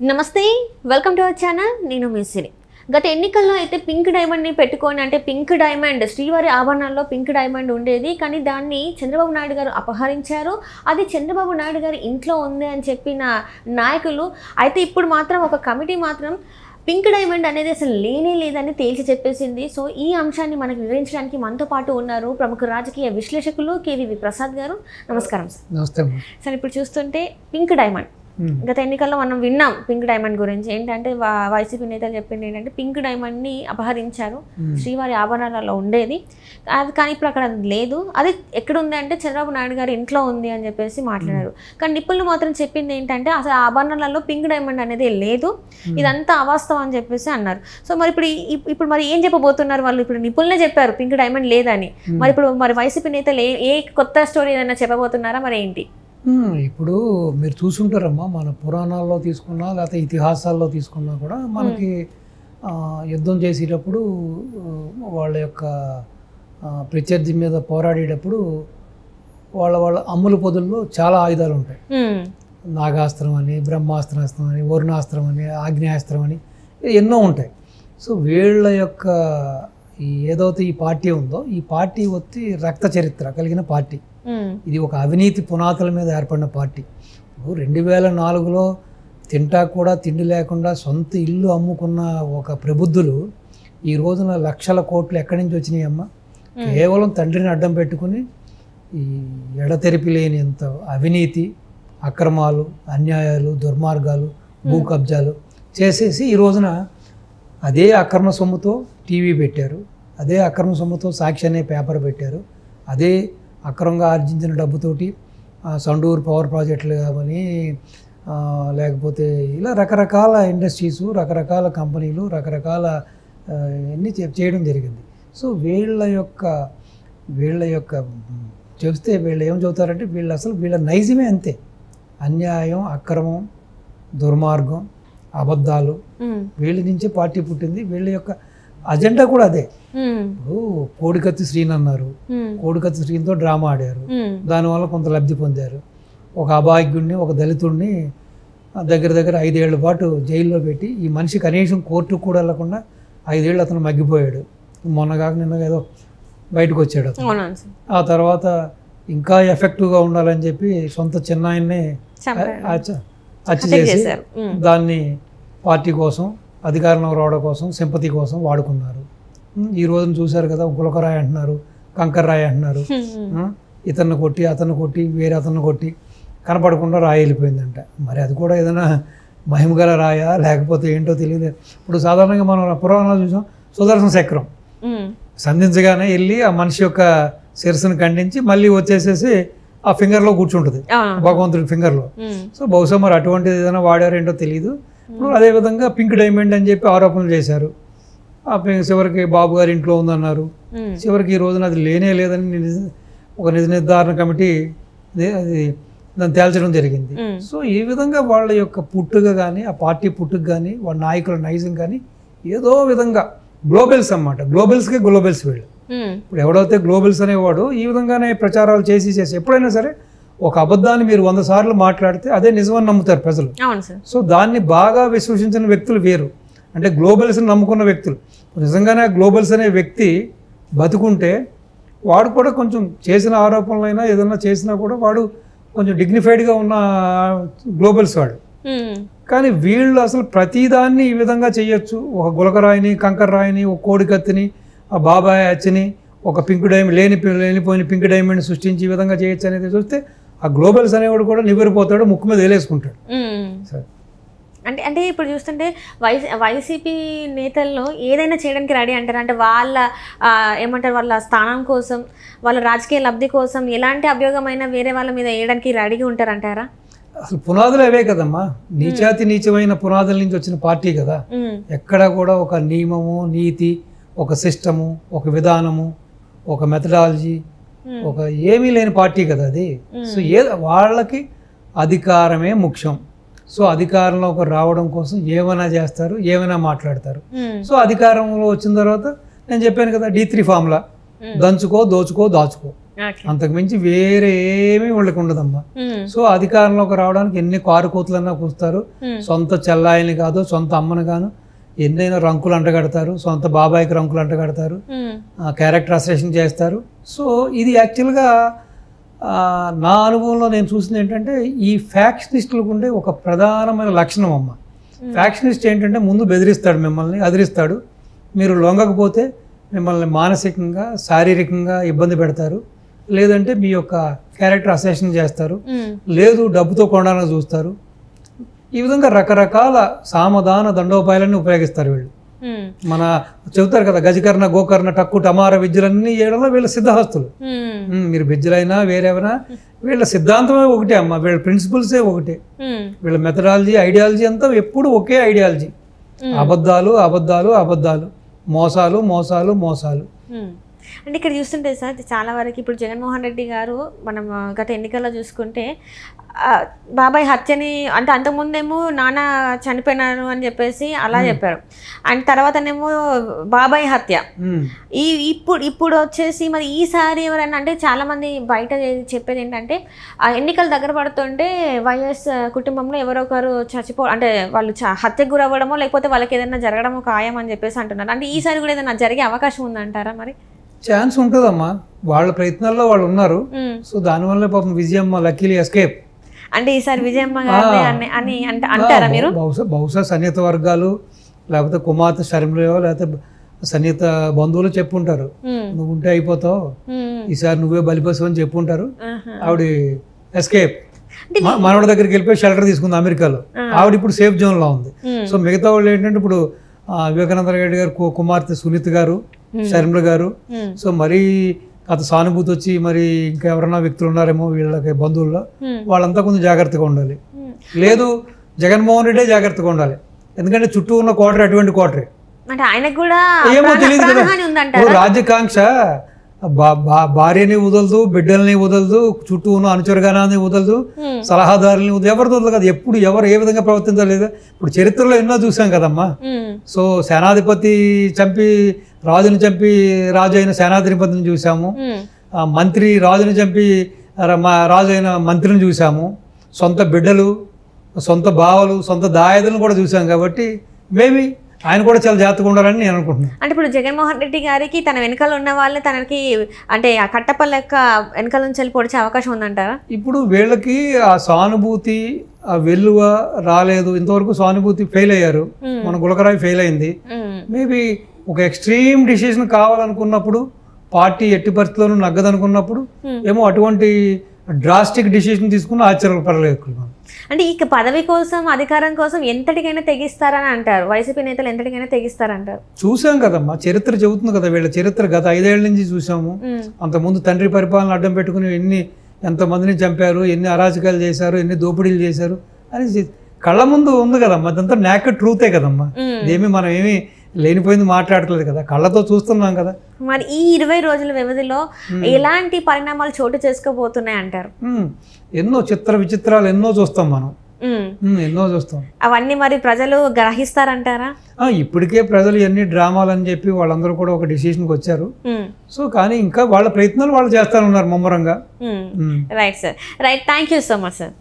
నమస్తే, welcome to our channel. నేను మీ సిరి. గత ఎన్నికల్లో అయితే పింక్ డైమండ్ని పెట్టుకొని, అంటే పింక్ డైమండ్ శ్రీవారి ఆభరణాల్లో పింక్ డైమండ్ ఉండేది, కానీ దాన్ని చంద్రబాబు నాయుడు గారు అపహరించారు. అది చంద్రబాబు నాయుడు గారి ఇంట్లో ఉంది అని చెప్పిన నాయకులు అయితే ఇప్పుడు మాత్రం ఒక కమిటీ మాత్రం పింక్ డైమండ్ అనేది అసలు లేనే లేదని తేల్చి చెప్పేసింది. సో ఈ అంశాన్ని మనకు వివరించడానికి మనతో పాటు ఉన్నారు ప్రముఖ రాజకీయ విశ్లేషకులు కేవీవి ప్రసాద్ గారు. నమస్కారం సార్. నమస్తే సార్, ఇప్పుడు చూస్తుంటే పింక్ డైమండ్ గత ఎన్నికల్లో మనం విన్నాం. పింక్ డైమండ్ గురించి ఏంటంటే వైసీపీ నేతలు చెప్పింది ఏంటంటే పింక్ డైమండ్ని అపహరించారు, శ్రీవారి ఆభరణాలలో ఉండేది అది, కానీ ఇప్పుడు అక్కడ లేదు. అది ఎక్కడ ఉంది అంటే చంద్రబాబు నాయుడు గారి ఇంట్లో ఉంది అని చెప్పేసి మాట్లాడారు. కానీ నిపుణులు మాత్రం చెప్పింది ఏంటంటే అసలు ఆభరణాలలో పింక్ డైమండ్ అనేది లేదు, ఇదంతా అవాస్తవం అని చెప్పేసి అన్నారు. సో మరి ఇప్పుడు మరి ఏం చెప్పబోతున్నారు వాళ్ళు? ఇప్పుడు నిపుణులే చెప్పారు పింక్ డైమండ్ లేదని, మరి ఇప్పుడు మరి వైసీపీ నేతలు ఏ కొత్త స్టోరీ ఏదైనా చెప్పబోతున్నారా, మరి ఏంటి? ఇప్పుడు మీరు చూసుంటారమ్మా, మన పురాణాల్లో తీసుకున్నా లేకపోతే ఇతిహాసాల్లో తీసుకున్నా కూడా మనకి యుద్ధం చేసేటప్పుడు వాళ్ళ యొక్క ప్రత్యర్థి మీద పోరాడేటప్పుడు వాళ్ళ అమ్ముల పొదుల్లో చాలా ఆయుధాలు ఉంటాయి. నాగాస్త్రం అని, బ్రహ్మాస్త్రాస్త్రం అని, వరుణాస్త్రం అని, ఆగ్నేయాస్త్రం అని ఎన్నో ఉంటాయి. సో వీళ్ళ యొక్క ఏదైతే ఈ పార్టీ ఉందో, ఈ పార్టీ వచ్చి రక్త చరిత్ర కలిగిన పార్టీ. ఇది ఒక అవినీతి పునాదుల మీద ఏర్పడిన పార్టీ. 2004లో తింటా కూడా తిండి లేకుండా సొంత ఇల్లు అమ్ముకున్న ఒక ప్రబుద్ధులు ఈ రోజున లక్షల కోట్లు ఎక్కడి నుంచి వచ్చినాయి అమ్మ? కేవలం తండ్రిని అడ్డం పెట్టుకుని ఈ ఎడతెరిపి లేనింత అవినీతి, అక్రమాలు, అన్యాయాలు, దుర్మార్గాలు, భూ కబ్జాలు చేసేసి ఈ రోజున అదే అక్రమ సొమ్ముతో టీవీ పెట్టారు, అదే అక్రమ సొమ్ముతో సాక్షి అనే పేపర్ పెట్టారు, అదే అక్రమంగా ఆర్జించిన డబ్బుతోటి సండూరు పవర్ ప్రాజెక్టులు కానీ లేకపోతే ఇలా రకరకాల ఇండస్ట్రీసు, రకరకాల కంపెనీలు, రకరకాల అన్నీ చేయడం జరిగింది. సో వీళ్ళ యొక్క చూస్తే వీళ్ళు ఏం చెబుతారంటే వీళ్ళ నైజమే అంతే. అన్యాయం, అక్రమం, దుర్మార్గం, అబద్ధాలు, వీళ్ళ నుంచే పార్టీ పుట్టింది. వీళ్ళ యొక్క అజెండా కూడా అదే. ఇప్పుడు కోడికత్తి శ్రీని అన్నారు, కోడికత్తి శ్రీనితో డ్రామా ఆడారు, దానివల్ల కొంత లబ్ధి పొందారు. ఒక అభాగ్యుడిని, ఒక దళితుడిని దగ్గర 5 ఏళ్ల పాటు జైల్లో పెట్టి ఈ మనిషి కనీసం కోర్టుకు కూడా వెళ్లకుండా 5 ఏళ్ళు అతను మగ్గిపోయాడు. మొన్నగాక నిన్న ఏదో బయటకు వచ్చాడు. ఆ తర్వాత ఇంకా ఎఫెక్టివ్గా ఉండాలని చెప్పి సొంత చిన్నాయన్ని హత్య చేసి దాన్ని పార్టీ కోసం, అధికారంలో రావడం కోసం, సింపతి కోసం వాడుకున్నారు. ఈ రోజున చూశారు కదా, గులకరాయి అంటున్నారు, కంకర్రాయి అంటున్నారు. ఇతన్ని కొట్టి, అతన్ని కొట్టి, వేరే అతన్ని కొట్టి కనపడకుండా రాయి వెళ్ళిపోయిందంట. మరి అది కూడా ఏదైనా మహిమగల రాయా లేకపోతే ఏంటో తెలియదు. ఇప్పుడు సాధారణంగా మనం పురాణాలు చూసాం, సుదర్శన చక్రం సంధించగానే వెళ్ళి ఆ మనిషి యొక్క శిరస్సును ఖండించి మళ్ళీ వచ్చేసేసి ఆ ఫింగర్లో కూర్చుంటుంది, భగవంతుడి ఫింగర్లో. సో బహుశా మరి అటువంటిది ఏదైనా వాడారో ఏంటో తెలియదు. ఇప్పుడు అదేవిధంగా పింక్ డైమండ్ అని చెప్పి ఆరోపణలు చేశారు. చివరికి బాబు గారి ఇంట్లో ఉందన్నారు. చివరికి ఈ రోజున అది లేనే లేదని ఒక నిజ నిర్ధారణ కమిటీ అది దాన్ని తేల్చడం జరిగింది. సో ఈ విధంగా వాళ్ళ యొక్క పుట్టుక కానీ, ఆ పార్టీ పుట్టుక కానీ, వాళ్ళ నాయకుల నైజం కానీ ఏదో విధంగా గ్లోబల్స్ అన్నమాట. గ్లోబల్స్కే గ్లోబల్స్ వీళ్ళు. ఇప్పుడు ఎవడైతే గ్లోబల్స్ అనేవాడు ఈ విధంగానే ప్రచారాలు చేసి ఎప్పుడైనా సరే ఒక అబద్ధాన్ని మీరు 100 సార్లు మాట్లాడితే అదే నిజమని నమ్ముతారు ప్రజలు. సో దాన్ని బాగా విశ్వసించిన వ్యక్తులు వేరు, అంటే గ్లోబల్స్ని నమ్ముకున్న వ్యక్తులు. నిజంగానే గ్లోబల్స్ అనే వ్యక్తి బతుకుంటే వాడు కూడా కొంచెం చేసిన ఆరోపణలైనా ఏదైనా చేసినా కూడా వాడు కొంచెం డిగ్నిఫైడ్గా ఉన్న గ్లోబల్స్ వాడు. కానీ వీళ్ళు అసలు ప్రతిదాన్ని ఈ విధంగా చేయొచ్చు. ఒక గులకరాయిని, కంకర్రాయిని, ఒక కోడికత్తిని, ఆ బాబాయ్ హత్యని, ఒక పింక్ డైమండ్ లేనిపోయిన పింక్ డైమండ్ సృష్టించి ఈ విధంగా చేయొచ్చు అనేది చూస్తే ఆ గ్లోబల్స్ అనేవాడు కూడా నివ్వెరిపోతాడు, ముక్కు మీద వేలేసుకుంటాడు. సరే, అంటే ఇప్పుడు చూస్తుంటే వైసీపీ నేతల్లో ఏదైనా చేయడానికి రెడీ అంటారు. అంటే వాళ్ళ ఏమంటారు, వాళ్ళ స్థానం కోసం, వాళ్ళ రాజకీయ లబ్ధి కోసం ఎలాంటి అభియోగమైన వేరే వాళ్ళ మీద వేయడానికి రెడీగా ఉంటారంటారా? అసలు పునాదులు అవే కదమ్మా, నీచమైన పునాదుల నుంచి వచ్చిన పార్టీ కదా. ఎక్కడా కూడా ఒక నియమము, నీతి, ఒక సిస్టము, ఒక విధానము, ఒక మెథడాలజీ, ఒక ఏమీ లేని పార్టీ కదా అది. సో వాళ్ళకి అధికారమే ముఖ్యం. సో అధికారంలోకి రావడం కోసం ఏమైనా చేస్తారు, ఏమైనా మాట్లాడతారు. సో అధికారంలో వచ్చిన తర్వాత నేను చెప్పాను కదా, D3 ఫార్ములా, దంచుకో, దోచుకో, దాచుకో. అంతకుమించి వేరే ఏమీ వాళ్ళకి ఉండదమ్మా. సో అధికారంలోకి రావడానికి ఎన్ని కారు కోతులన్నా కూస్తారు, సొంత చెల్లాయిని కాదు సొంత అమ్మని కాను ఎన్నైనా రంకులు అంటగడతారు, సొంత బాబాయికి రంకులు అంటగడతారు, క్యారెక్టర్ అసెషన్ చేస్తారు. సో ఇది యాక్చువల్గా నా అనుభవంలో నేను చూసింది ఏంటంటే ఈ ఫ్యాక్షనిస్టులకు ఉండే ఒక ప్రధానమైన లక్షణం అమ్మ. ఫ్యాక్షనిస్ట్ ఏంటంటే ముందు బెదిరిస్తాడు, మిమ్మల్ని అదిరిస్తాడు, మీరు లొంగకపోతే మిమ్మల్ని మానసికంగా శారీరకంగా ఇబ్బంది పెడతారు, లేదంటే మీ యొక్క క్యారెక్టర్ అసెషన్ చేస్తారు, లేదు డబ్బుతో కొనడానికి చూస్తారు. ఈ విధంగా రకరకాల సామధాన దండోపాయాలన్నీ ఉపయోగిస్తారు వీళ్ళు. మన చెబుతారు కదా గజకర్ణ గోకర్ణ టక్కు టమార విద్యలన్నీ చేయడంలో వీళ్ళ సిద్ధహస్తులు. మీరు విద్యలైనా వేరేవైనా వీళ్ళ సిద్ధాంతమే ఒకటే అమ్మ, వీళ్ళ ప్రిన్సిపల్సే ఒకటే, వీళ్ళ మెథడాలజీ ఐడియాలజీ అంతా ఎప్పుడు ఒకే ఐడియాలజీ. అబద్ధాలు అబద్ధాలు అబద్ధాలు, మోసాలు మోసాలు మోసాలు. అంటే ఇక్కడ చూస్తుంటే సార్ చాలా వరకు ఇప్పుడు జగన్మోహన్ రెడ్డి గారు మనం గత ఎన్నికల్లో చూసుకుంటే బాబాయ్ హత్యని అంటే అంతకుముందేమో నాన్న చనిపోయినారు అని చెప్పేసి అలా చెప్పారు, అండ్ తర్వాతనేమో బాబాయ్ హత్య. ఇప్పుడు వచ్చేసి మరి ఈసారి ఎవరైనా అంటే చాలా మంది బయట చెప్పేది ఏంటంటే ఎన్నికలు దగ్గర పడుతుంటే వైఎస్ కుటుంబంలో ఎవరో ఒకరు అంటే వాళ్ళు హత్యకు గురవ్వడమో లేకపోతే వాళ్ళకి ఏదైనా జరగడమో ఖాయం అని చెప్పేసి అంటున్నారు. అంటే ఈసారి కూడా ఏదైనా జరిగే అవకాశం ఉందంటారా? మరి ఛాన్స్ ఉంటుందమ్మా, వాళ్ళ ప్రయత్నాల్లో వాళ్ళు ఉన్నారు. సో దానివల్ల పాపం విజయమ్మ లక్కీలీ ఎస్కేప్. అంటే ఈసారి విజయమ్మ అని అంటారా మీరు? బహుశా సన్నిహిత వర్గాలు లేకపోతే కుమార్తె షర్మిల లేకపోతే సన్నిహిత బంధువులు చెప్పుంటారు, నువ్వు ఉంటే అయిపోతావు ఈసారి నువ్వే బలిపసు అని చెప్పుంటారు. ఆవిడ ఎస్కేప్, మనవాడి దగ్గరికి వెళ్ళిపోయి షెల్టర్ తీసుకుంది అమెరికాలో. ఆవిడ ఇప్పుడు సేఫ్ జోన్ లో ఉంది. సో మిగతా వాళ్ళు ఏంటంటే ఇప్పుడు వివేకానంద రెడ్డి గారు కుమార్తె సునీత గారు, షర్మిల గారు, సో మరీ అత సానుభూతి వచ్చి మరి ఇంకా ఎవరైనా వ్యక్తులు ఉన్నారేమో వీళ్ళకి బంధువుల్లో, వాళ్ళంతా కొంచెం జాగ్రత్తగా ఉండాలి. లేదు జగన్మోహన్ రెడ్డే జాగ్రత్తగా ఉండాలి, ఎందుకంటే చుట్టూ ఉన్న కోటరీ అటువంటి కోటరీ ఏమో తెలియదు కదా. రాజ్యకాంక్ష భార్యని వదలదు, బిడ్డల్ని వదలదు, చుట్టూ ఉన్న అనుచరగానాన్ని వదలదు, సలహాదారుల్ని వదలదు, ఎవరితో వదలదు కదా. ఎప్పుడు ఎవరు ఏ విధంగా ప్రవర్తించలేదు ఇప్పుడు చరిత్రలో ఎన్నో చూసాం కదమ్మా. సో సేనాధిపతి చంపి రాజుని చంపి రాజు అయిన సేనాధిపతిని చూసాము, మంత్రి రాజుని చంపి రాజు అయిన మంత్రిని చూసాము, సొంత బిడ్డలు సొంత బావలు సొంత దాయాదులను కూడా చూసాం. కాబట్టి మేబీ ఆయన కూడా చాలా జాగ్రత్తగా ఉండాలని నేను అనుకుంటున్నాను. అంటే ఇప్పుడు జగన్మోహన్ రెడ్డి గారికి తన వెనకాల ఉన్న వాళ్ళని తనకి అంటే ఆ కట్టప్ప లెక్క వెనకాల నుంచి వెళ్ళి పొడిచే అవకాశం ఉందంటారా? ఇప్పుడు వీళ్ళకి ఆ సానుభూతి ఆ వెల్లువ రాలేదు, ఇంతవరకు సానుభూతి ఫెయిల్ అయ్యారు. మన గులకరాయి ఫెయిల్ అయింది. మేబీ ఒక ఎక్స్ట్రీమ్ డిసిషన్ కావాలనుకున్నప్పుడు, పార్టీ ఎట్టి పరిస్థితుల్లోనూ నగ్గదనుకున్నప్పుడు ఏమో అటువంటి డ్రాస్టిక్ డిసిషన్ తీసుకున్న ఆశ్చర్యపడలేదు. అంటే ఈ పదవి కోసం అధికారం కోసం ఎంతటికైనా తెగిస్తారని అంటారు, వైసీపీ నేతలు ఎంతటికైనా తెగిస్తారంటారు. చూసాం కదమ్మా, చరిత్ర చెబుతుంది కదా, వీళ్ళ చరిత్ర గత 5 ఏళ్ల నుంచి చూసాము. అంతకుముందు తండ్రి పరిపాలన అడ్డం పెట్టుకుని ఎంతమందిని చంపారు, ఎన్ని అరాచకాలు చేశారు, ఎన్ని దోపిడీలు చేశారు అని కళ్ళ ముందు ఉంది కదమ్మా. అదంతా నేకెడ్ ట్రూతే కదమ్మా, ఇదేమి మనం ఏమి లేనిపోయింది మాట్లాడట్లేదు కదా, కళ్ళతో చూస్తున్నాం కదా. మరి ఈ 20 రోజుల వ్యవధిలో ఎలాంటి పరిణామాలు చోటు చేసుకోబోతున్నాయి అంటారు? ఎన్నో చిత్ర విచిత్రాలు ఎన్నో చూస్తాం మనం, ఎన్నో చూస్తాం. అవన్నీ మరి ప్రజలు గ్రహిస్తారంటారా? ఇప్పటికే ప్రజలు ఎన్ని డ్రామాలు అని చెప్పి వాళ్ళందరూ కూడా ఒక డిసిషన్కి వచ్చారు. సో కానీ ఇంకా వాళ్ళ ప్రయత్నాలు వాళ్ళు చేస్తానున్నారు ముమ్మరంగా. Right sir, right. Thank you so much sir.